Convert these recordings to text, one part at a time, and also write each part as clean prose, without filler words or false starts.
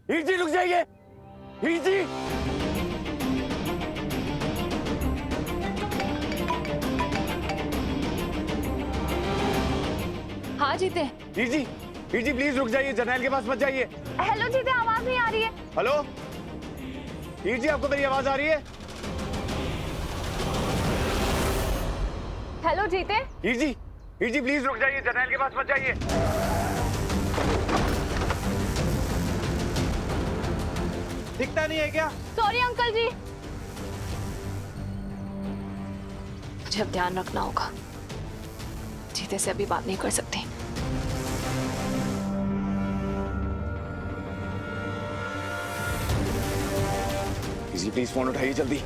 हीर जी रुक जाइए। हीर जी, हाँ जीते। हीर जी, हीर जी प्लीज रुक जाइए, जर्नैल के पास मत जाइए। हेलो जीते, आवाज नहीं आ रही है। हेलो हीर जी, आपको मेरी आवाज आ रही है? हेलो जीते। हीर जी, हीर जी प्लीज रुक जाइए, जर्नैल के पास मत जाइए। दिखता नहीं है क्या? सॉरी अंकल जी। मुझे अब ध्यान रखना होगा, जीते से अभी बात नहीं कर सकती। हीर जी प्लीज फोन उठाइए जल्दी।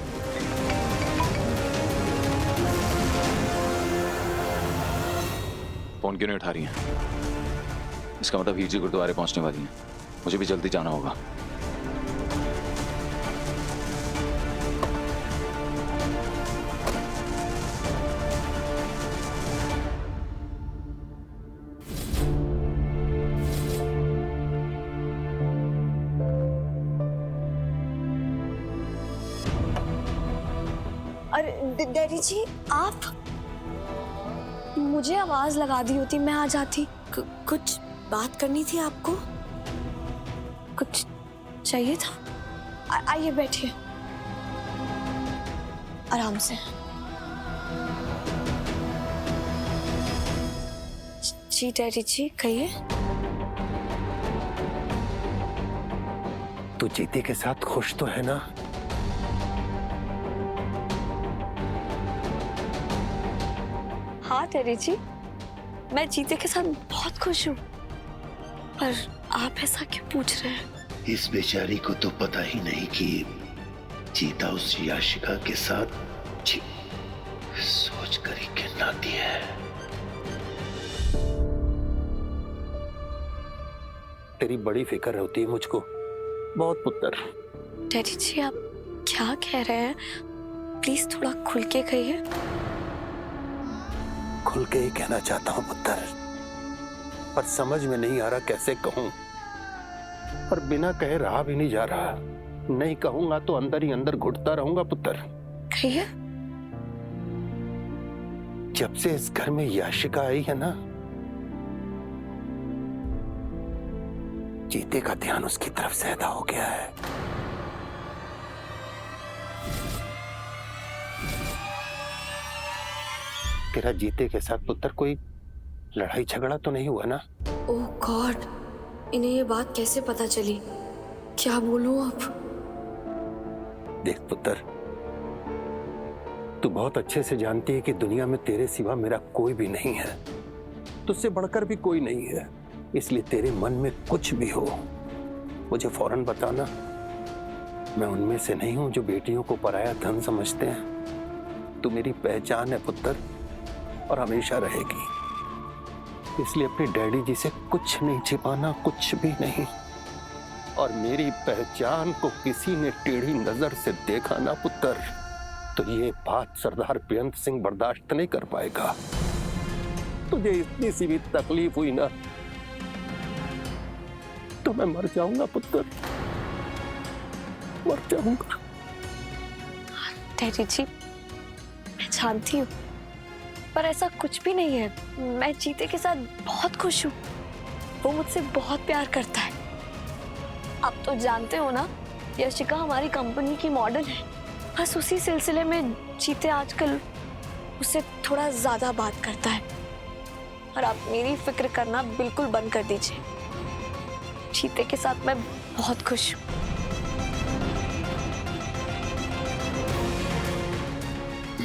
फोन क्यों नहीं उठा रही हैं? इसका मतलब हीर जी गुरुद्वारे पहुंचने वाली हैं। मुझे भी जल्दी जाना होगा। अरे डैडी जी, आप मुझे आवाज लगा दी होती, मैं आ जाती। कुछ बात करनी थी आपको? कुछ चाहिए था? आइए बैठिए, आराम से। जी डैडी जी, कहिए। तू जीते के साथ खुश तो है ना? हाँ डैडी जी, मैं जीते के साथ बहुत खुश हूँ, पर आप ऐसा क्यों पूछ रहे हैं? इस बेचारी को तो पता ही नहीं कि चीता उस याशिका के साथ सोच कर ही गिनाती है। तेरी बड़ी फिक्र होती है मुझको बहुत पुत्र। डैडी जी, आप क्या कह रहे हैं? प्लीज थोड़ा खुल के कहिए। खुल के ही कहना चाहता हूँ पुत्र, पर समझ में नहीं आ रहा कैसे कहूँ, और बिना कहे रहा भी नहीं जा रहा। नहीं कहूंगा तो अंदर ही अंदर घुटता रहूंगा पुत्र। कहिए। जब से इस घर में याशिका आई है ना, जीते का ध्यान उसकी तरफ ज्यादा हो गया है। तेरा जीते के साथ पुत्र कोई लड़ाई झगड़ा तो नहीं हुआ ना? ओह गॉड, इन्हें ये बात कैसे पता चली? क्या बोलूं अब? देख पुत्र, तू बहुत अच्छे से जानती है कि दुनिया में तेरे सिवा मेरा कोई भी नहीं है, तुझसे बढ़कर भी कोई नहीं है। इसलिए तेरे मन में कुछ भी हो मुझे फौरन बताना। मैं उनमें से नहीं हूं जो बेटियों को पराया धन समझते हैं। तू मेरी पहचान है पुत्र, और हमेशा रहेगी। इसलिए अपने डैडी जी से कुछ नहीं छिपाना, कुछ भी नहीं। और मेरी पहचान को किसी ने टेढ़ी नजर से देखा ना पुत्र, तो ये बात सरदार बेअंत सिंह बर्दाश्त नहीं कर पाएगा। तुझे इतनी सी भी तकलीफ हुई ना तो मैं मर जाऊंगा पुत्र, मर जाऊंगा। डैडी जी, मैं जानती हूँ, पर ऐसा कुछ भी नहीं है। मैं जीते के साथ बहुत खुश हूँ। वो मुझसे बहुत प्यार करता है। आप तो जानते हो ना, यशिका हमारी कंपनी की मॉडल है। बस उसी सिलसिले में जीते आजकल उससे थोड़ा ज्यादा बात करता है। और आप मेरी फिक्र करना बिल्कुल बंद कर दीजिए। जीते के साथ मैं बहुत खुश हूँ।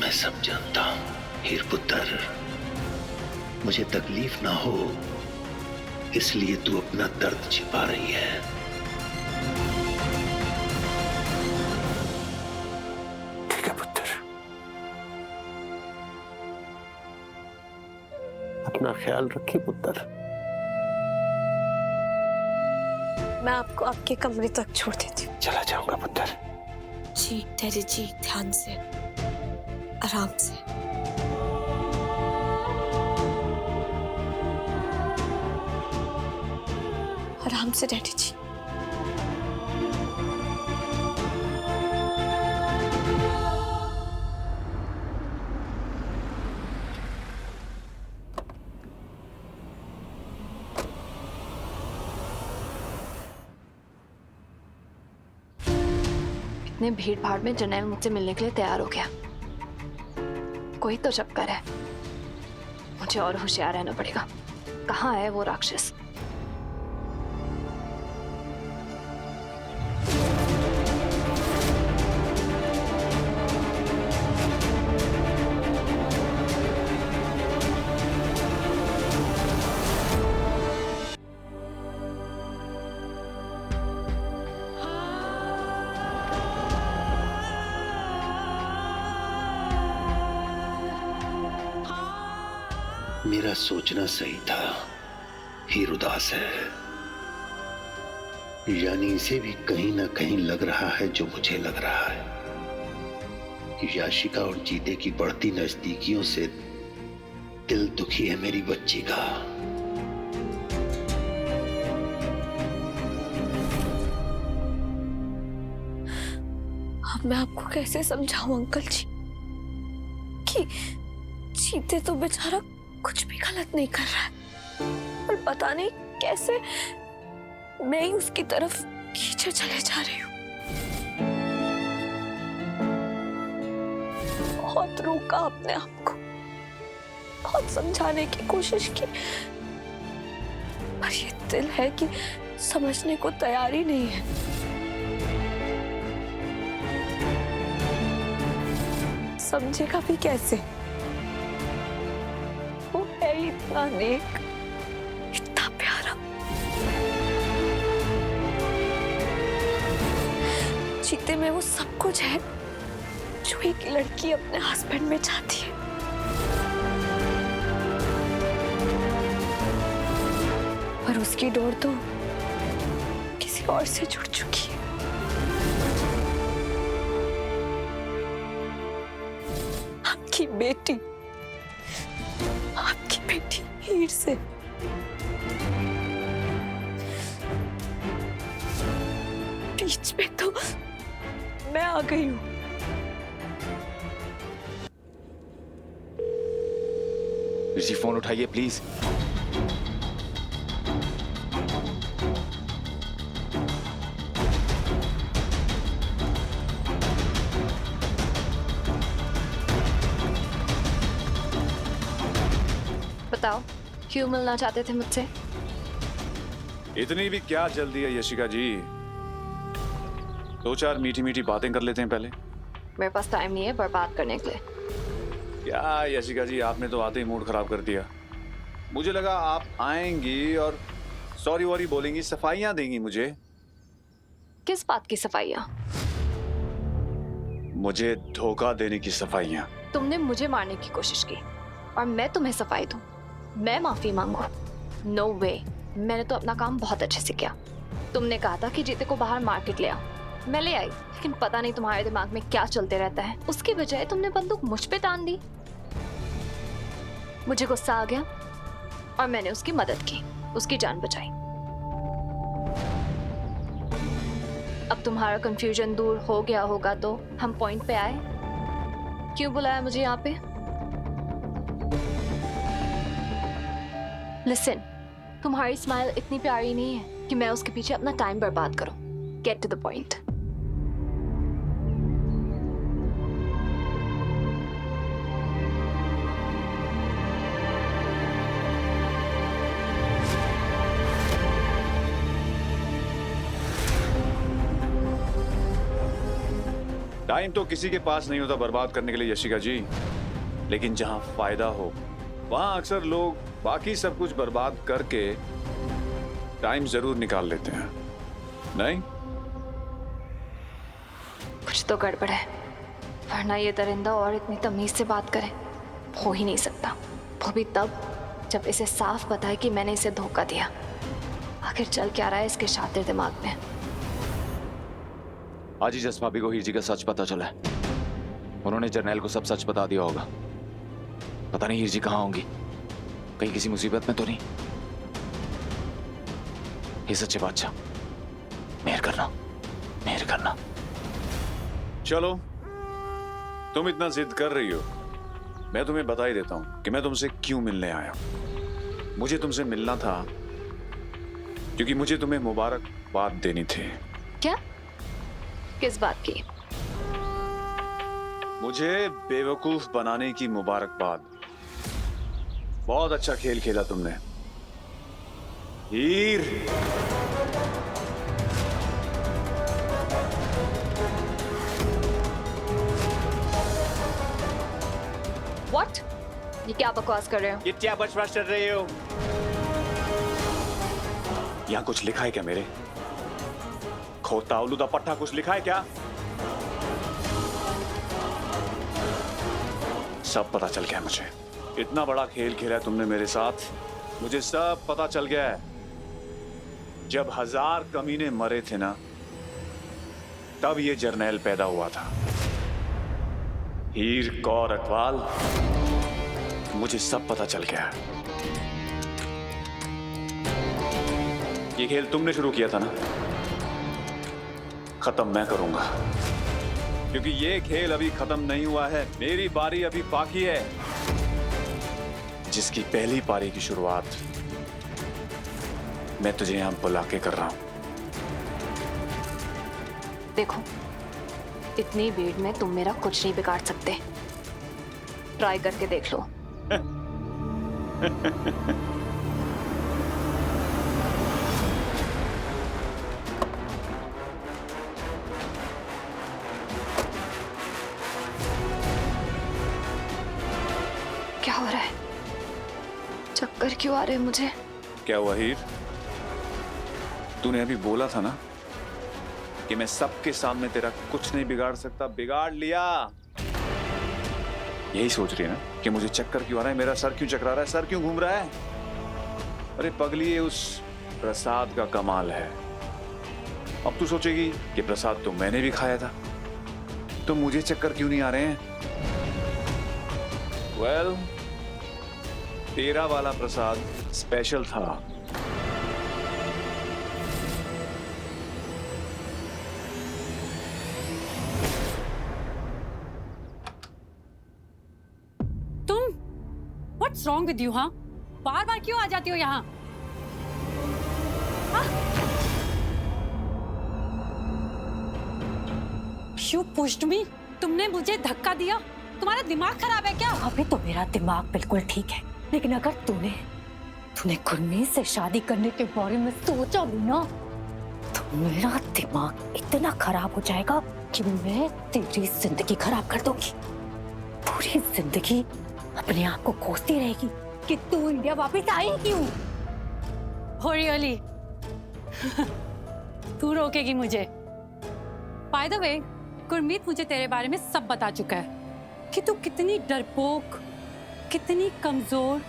मैं सब जानता हूं हीर पुत्र, मुझे तकलीफ ना हो इसलिए तू अपना दर्द छिपा रही है। ठीक है पुत्र, अपना ख्याल रखिए पुत्र। मैं आपको आपके कमरे तक छोड़ देती हूँ। चला जाऊंगा पुत्र। जी डैडी जी, ध्यान से, आराम से। आराम से डैडी जी। इतने भीड़ भाड़ में जर्नैल मुझसे मिलने के लिए तैयार हो गया। कोई तो चक्कर है, मुझे और होशियार रहना पड़ेगा। कहाँ है वो राक्षस? मेरा सोचना सही था, हीर उदास है। यानी इसे भी कहीं ना कहीं लग रहा है जो मुझे लग रहा है। याशिका और जीते की बढ़ती नजदीकियों से दिल दुखी है मेरी बच्ची का। अब मैं आपको कैसे समझाऊं अंकल जी कि जीते तो बेचारा कुछ भी गलत नहीं कर रहा है, पर पता नहीं कैसे मैं ही उसकी तरफ खींचे चले जा रही हूँ। बहुत रोका अपने आप को, बहुत समझाने की कोशिश की, पर ये दिल है कि समझने को तैयार ही नहीं है। समझेगा भी कैसे? वो है इतना नेक, इतना प्यारा। जीते में वो सब कुछ है जो एक लड़की अपने हस्बैंड में चाहती है। पर उसकी डोर तो किसी और से जुड़ चुकी है। आपकी बेटी हीर से। बीच में तो मैं आ गई हूँ। ऋषि फोन उठाइए प्लीज। बताओ, क्यों मिलना चाहते थे मुझसे? इतनी भी क्या जल्दी है यशिका जी? 2-4 मीठी मीठी बातें कर लेते हैं पहले। मेरे पास टाइम नहीं है बर्बाद करने के लिए। क्या यशिका जी, आपने तो आते ही मूड खराब कर दिया। मुझे लगा आप आएंगी और सॉरी वॉरी बोलेंगी, सफाइयां देंगी मुझे। किस बात की सफाइयां? मुझे धोखा देने की सफाइयां। तुमने मुझे मारने की कोशिश की और मैं तुम्हें सफाई दूं? मैं माफी मांगू? नो वे। मैंने तो अपना काम बहुत अच्छे से किया। तुमने कहा था कि जीते को बाहर मार्केट ले आओ, मैं ले आई, लेकिन पता नहीं तुम्हारे दिमाग में क्या चलते रहता है। उसकी बजाय तुमने बंदूक मुझ पे तान दी। मुझे गुस्सा आ गया और मैंने उसकी मदद की, उसकी जान बचाई। अब तुम्हारा कंफ्यूजन दूर हो गया होगा तो हम पॉइंट पे आए। क्यों बुलाया मुझे यहाँ पे? लिसन, तुम्हारी स्माइल इतनी प्यारी नहीं है कि मैं उसके पीछे अपना टाइम बर्बाद करूं। Get to the point. Time तो किसी के पास नहीं होता बर्बाद करने के लिए यशिका जी, लेकिन जहां फायदा हो वहां अक्सर लोग बाकी सब कुछ बर्बाद करके टाइम जरूर निकाल लेते हैं, नहीं? कुछ तो गड़बड़ है, वरना ये दरिंदा और इतनी तमीज से बात करे हो ही नहीं सकता। वो भी तब जब इसे साफ पता है कि मैंने इसे धोखा दिया। आखिर चल क्या रहा है इसके शातिर दिमाग में? आज ही जस भाभी को हीर जी का सच पता चला है। उन्होंने जर्नैल को सब सच बता दिया होगा। पता नहीं हीर जी कहाँ होंगी, कहीं किसी मुसीबत में तो नहीं। ये सच्चे बादशाह, मेहर करना, मेहर करना। चलो, तुम इतना जिद कर रही हो, मैं तुम्हें बता ही देता हूं कि मैं तुमसे क्यों मिलने आया हूं। मुझे तुमसे मिलना था क्योंकि मुझे तुम्हें मुबारकबाद देनी थी। क्या? किस बात की? मुझे बेवकूफ बनाने की मुबारकबाद। बहुत अच्छा खेल खेला तुमने हीर। व्हाट? ये क्या बकवास कर रहे हो? ये क्या बकवास कर रहे हो? यहाँ कुछ लिखा है क्या मेरे? खोता उलूदा पट्टा कुछ लिखा है क्या? सब पता चल गया है मुझे। इतना बड़ा खेल खेला है तुमने मेरे साथ, मुझे सब पता चल गया है। जब 1000 कमीने मरे थे ना, तब ये जर्नैल पैदा हुआ था, हीर कौर अटवाल। मुझे सब पता चल गया है। ये खेल तुमने शुरू किया था ना, खत्म मैं करूंगा, क्योंकि ये खेल अभी खत्म नहीं हुआ है। मेरी बारी अभी बाकी है, जिसकी पहली पारी की शुरुआत मैं तुझे यहां बुला के कर रहा हूं। देखो, इतनी भीड़ में तुम मेरा कुछ नहीं बिगाड़ सकते। ट्राई करके देख लो। क्या हो रहा है? चक्कर क्यों आ रहे हैं मुझे? क्या हुआ हीर? तूने अभी बोला था ना कि मैं सबके सामने तेरा कुछ नहीं बिगाड़ सकता। बिगाड़ लिया। यही सोच रही है ना कि मुझे चक्कर क्यों आ रहा है, मेरा सर क्यों चकरा रहा है, सर क्यों घूम रहा है? अरे पगली, ये उस प्रसाद का कमाल है। अब तू सोचेगी कि प्रसाद तो मैंने भी खाया था, तो मुझे चक्कर क्यों नहीं आ रहे हैं? वेल, तेरा वाला प्रसाद स्पेशल था। What's wrong with you, हाँ? बार बार क्यों आ जाती हो यहाँ? You pushed me? तुमने मुझे धक्का दिया? तुम्हारा दिमाग खराब है क्या? अभी तो मेरा दिमाग बिल्कुल ठीक है, लेकिन अगर तूने गुरमीत से शादी करने के बारे में सोचा भी ना, तो मेरा दिमाग इतना खराब हो जाएगा कि मैं तेरी जिंदगी खराब कर दूंगी। पूरी जिंदगी अपने आप को कोसती रहेगी कि तू इंडिया वापस आई क्यों। Oh really? तू रोकेगी मुझे? By the way, गुरमीत मुझे तेरे बारे में सब बता चुका है कि तू कितनी डरपोक, कितनी कमजोर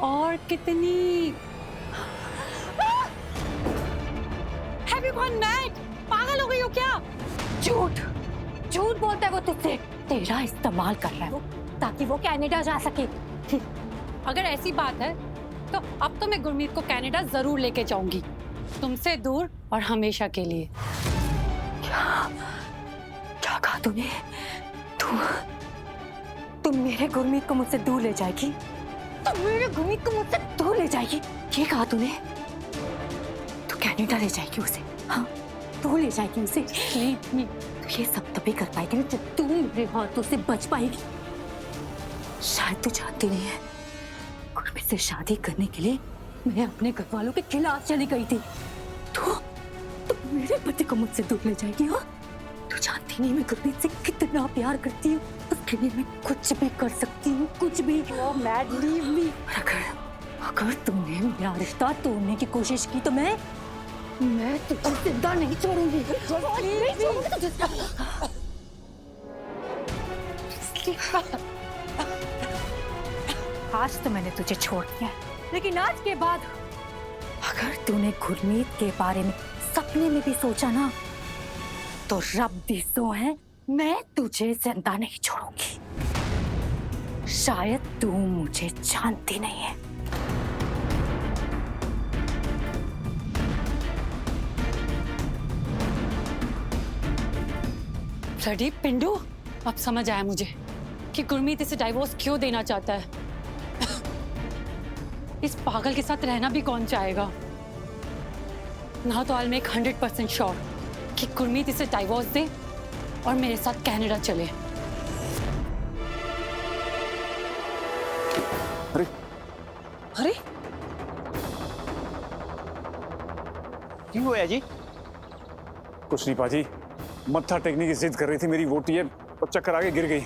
और कितनी Have you gone mad? पागल हो गई हो क्या? झूठ बोलता है वो तुझसे। तेरा इस्तेमाल कर रहा है वो, ताकि वो कनाडा जा सके। अगर ऐसी बात है तो अब तो मैं गुरमीत को कनाडा जरूर लेके जाऊंगी, तुमसे दूर और हमेशा के लिए। क्या कहा तूने? तुम मेरे गुरमीत को मुझसे दूर ले जाएगी? तुम मेरे गुरमीत को मुझसे दूर ले जाएगी? ये कहा तूने? तू कनाडा ले जाएगी उसे? हाँ, तू ले जाएगी उसे? तो ये सब तभी कर पाएगी जब तू मेरे हाथों से बच पाएगी। शायद तू जानती नहीं है, गुरमीत से शादी करने के लिए मैं अपने घर वालों के खिलाफ चली गई थी। तो मेरे पति को मुझसे दूर ले जाएगी? हाँ, तू जानती नहीं मैं गुरमीत से कितना प्यार करती हूँ। उसके लिए मैं कुछ भी कर सकती हूँ, कुछ भी। अगर तुमने मेरा रिश्ता तोड़ने की कोशिश की तो मैं तुझे जिंदा नहीं छोड़ूंगी। आज तो मैंने तुझे छोड़ दिया, लेकिन आज के बाद अगर तूने गुरमीत के बारे में सपने में भी सोचा ना, तो रब दी सो है, मैं तुझे जिंदा नहीं छोड़ूंगी। शायद तू मुझे जानती नहीं है। ब्लडी पिंडू, अब समझ आया मुझे कि गुरमीत इसे डाइवोर्स क्यों देना चाहता है। इस पागल के साथ रहना भी कौन चाहेगा। ना तो आई मेक 100% श्योर कि गुरमीत इसे डाइवोर्स दे और मेरे साथ कनाडा चले। अरे क्यों हुआ जी? कुछ नहीं पाजी, मत्था टेकने की जिद कर रही थी मेरी वोटी है और चक्कर आगे गिर गई।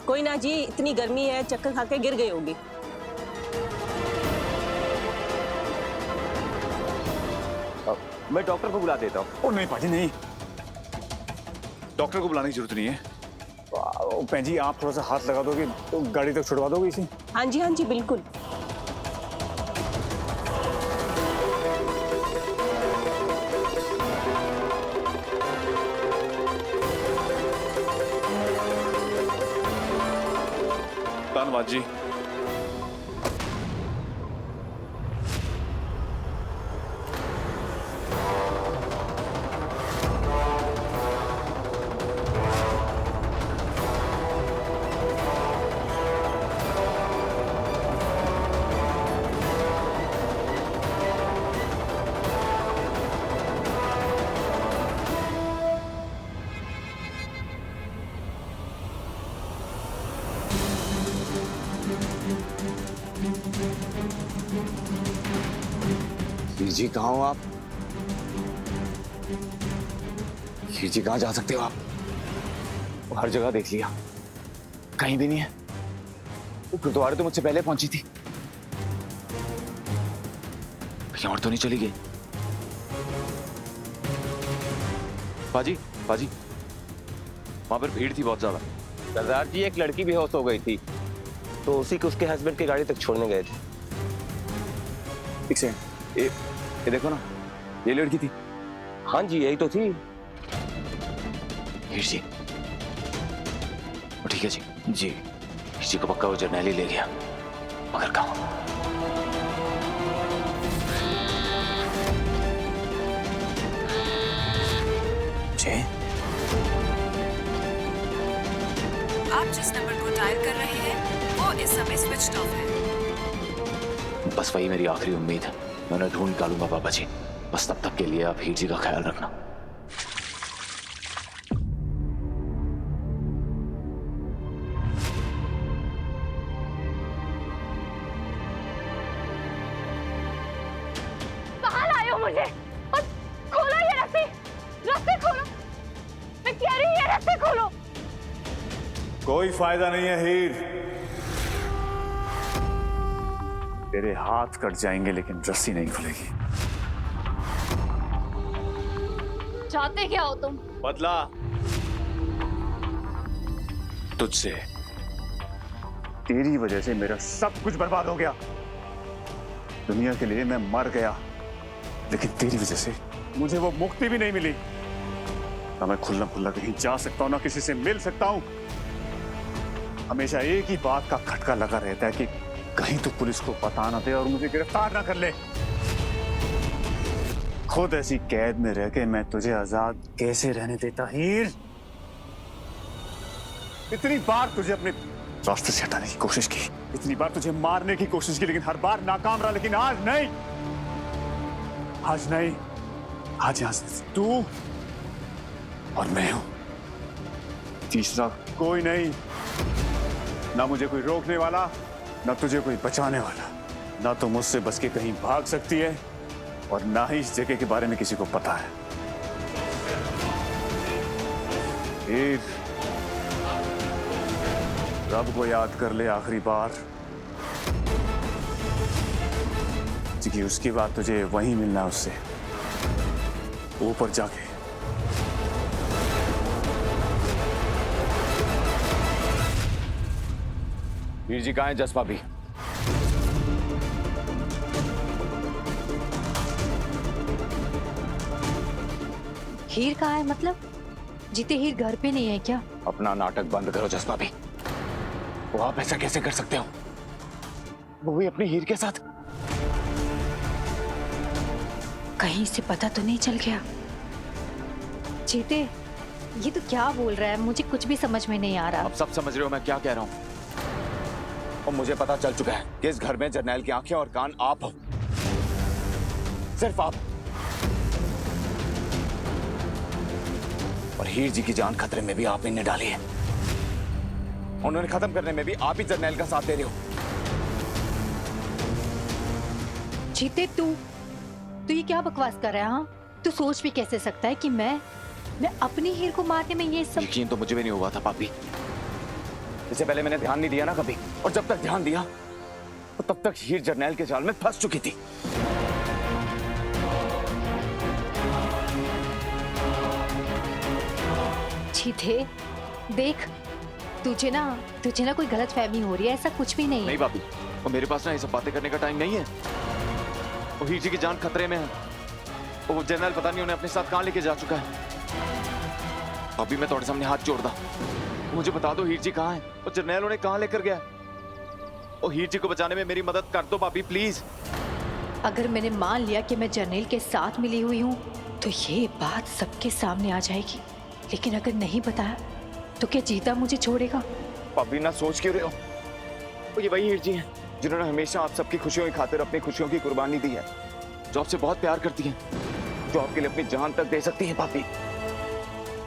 कोई ना जी, इतनी गर्मी है, चक्कर खा के गिर गई होगी। मैं डॉक्टर को बुला देता हूँ। ओ नहीं पाजी नहीं, डॉक्टर को बुलाने की जरूरत नहीं है। भैन जी आप थोड़ा सा हाथ लगा दोगे तो गाड़ी तक छुड़वा दोगे इसे? हाँ जी बिल्कुल। धन्यवाद जी। हीर जी कहाँ हो आप? हीर जी कहाँ जा सकते हो आप? वो हर जगह देख लिया, कहीं भी नहीं है। वो गुरुद्वारे तो मुझसे पहले पहुंची थी, कहीं और तो नहीं चली गई। बाजी बाजी, वहां पर भीड़ थी बहुत ज्यादा। सरदार जी एक लड़की बेहोश हो गई थी, तो उसी को उसके हस्बैंड की गाड़ी तक छोड़ने गए थे। ठीक से ये देखो ना, ये लड़की थी। हाँ जी यही तो थी। हीर जी, ठीक है जी। जी हीर जी को पक्का वो जर्नैली ले गया, मगर कहाँ? जी आप जिस नंबर को डायल कर रहे हैं वो इस समय स्विच ऑफ है। बस वही मेरी आखिरी उम्मीद है। मैं उन्हें ढूंढ निकालूंगा बाबा जी। बस तब तक के लिए आप हीर जी का ख्याल रखना। कहाँ लाए हो मुझे? और खोलो ये रस्सी, रस्सी खोलो। मैं कह रही हूँ ये रस्सी खोलो। कोई फायदा नहीं है हीर, तेरे हाथ कट जाएंगे लेकिन रस्सी नहीं खुलेगी। चाहते क्या हो तुम? बदला तुझसे। तेरी वजह से मेरा सब कुछ बर्बाद हो गया। दुनिया के लिए मैं मर गया, लेकिन तेरी वजह से मुझे वो मुक्ति भी नहीं मिली। ना मैं खुल्ला खुल्ला कहीं जा सकता हूं, ना किसी से मिल सकता हूं। हमेशा एक ही बात का खटका लगा रहता है कि कहीं तो पुलिस को पता ना दे और मुझे गिरफ्तार ना कर ले। खुद ऐसी कैद में रह के मैं तुझे आजाद कैसे रहने देता हीर? इतनी बार तुझे अपने रास्ते से हटाने की कोशिश की, इतनी बार तुझे मारने की कोशिश की, लेकिन हर बार नाकाम रहा। लेकिन आज नहीं, आज नहीं, आज यहां से तू और मैं हूं, तीसरा कोई नहीं। ना मुझे कोई रोकने वाला, ना तुझे कोई बचाने वाला। ना तो मुझसे बच के कहीं भाग सकती है और ना ही इस जगह के बारे में किसी को पता है। हीर, रब को याद कर ले आखिरी बार, क्योंकि उसके बाद तुझे वहीं मिलना है उससे, ऊपर जाके। हीर जी कहाँ है जसपा भी? हीर कहाँ है मतलब? जीते हीर घर पे नहीं है क्या? अपना नाटक बंद करो जसपा भी। वो आप ऐसा कैसे कर सकते हो? वो भी अपनी हीर के साथ। कहीं से पता तो नहीं चल गया? जीते, ये तो क्या बोल रहा है? मुझे कुछ भी समझ में नहीं आ रहा। आप सब समझ रहे हो मैं क्या कह रहा हूँ? और मुझे पता चल चुका है कि इस घर में जर्नैल की आंखें और कान आप हो, सिर्फ आप। और हीर जी की जान खतरे में भी आप ही ने डाली है। उन्होंने खत्म करने में भी आप ही जर्नैल का साथ दे रहे हो। जीते तू ये क्या बकवास कर रहा है? हाँ, तू सोच भी कैसे सकता है कि मैं अपनी हीर को मारने में ये सब। यकीन तो मुझे भी नहीं हुआ था पापी। इससे पहले मैंने ध्यान नहीं दिया ना कभी, और जब तक ध्यान दिया तो तब तक हीर जर्नैल के जाल में फंस चुकी थी। जीते देख, तुझे ना कोई गलत फहमी हो रही है, ऐसा कुछ भी नहीं है। नहीं भाभी, और मेरे पास ना ये सब बातें करने का टाइम नहीं है। वो हीर जी की जान खतरे में है। वो जनरल पता नहीं उन्हें अपने साथ कहाँ लेके जा चुका है। अभी मैं तुम्हारे सामने हाथ जोड़ता, मुझे बता दो हीर जी कहाँ है, और जनरल उन्हें कहाँ लेकर गया। और हीर जी को बचाने में मेरी मदद कर दो भाभी प्लीज। अगर मैंने मान लिया कि मैं जर्नैल के साथ मिली हुई हूँ तो ये बात सबके सामने आ जाएगी, लेकिन अगर नहीं बताया तो क्या जीता मुझे छोड़ेगा? भाभी ना सोच क्यों रहे हो? वो ये वही हीर जी हैं जिन्होंने हमेशा आप सबकी खुशियों की खातिर अपनी खुशियों की कुर्बानी दी है, जो आपसे बहुत प्यार करती हैं, जो आपके लिए अपनी जान तक दे सकती हैं। पापी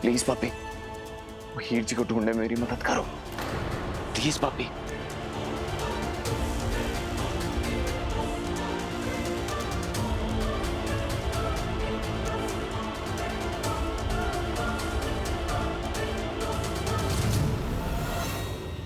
प्लीज पापी, वो हीर जी को ढूंढने में मेरी मदद करो प्लीज पापी।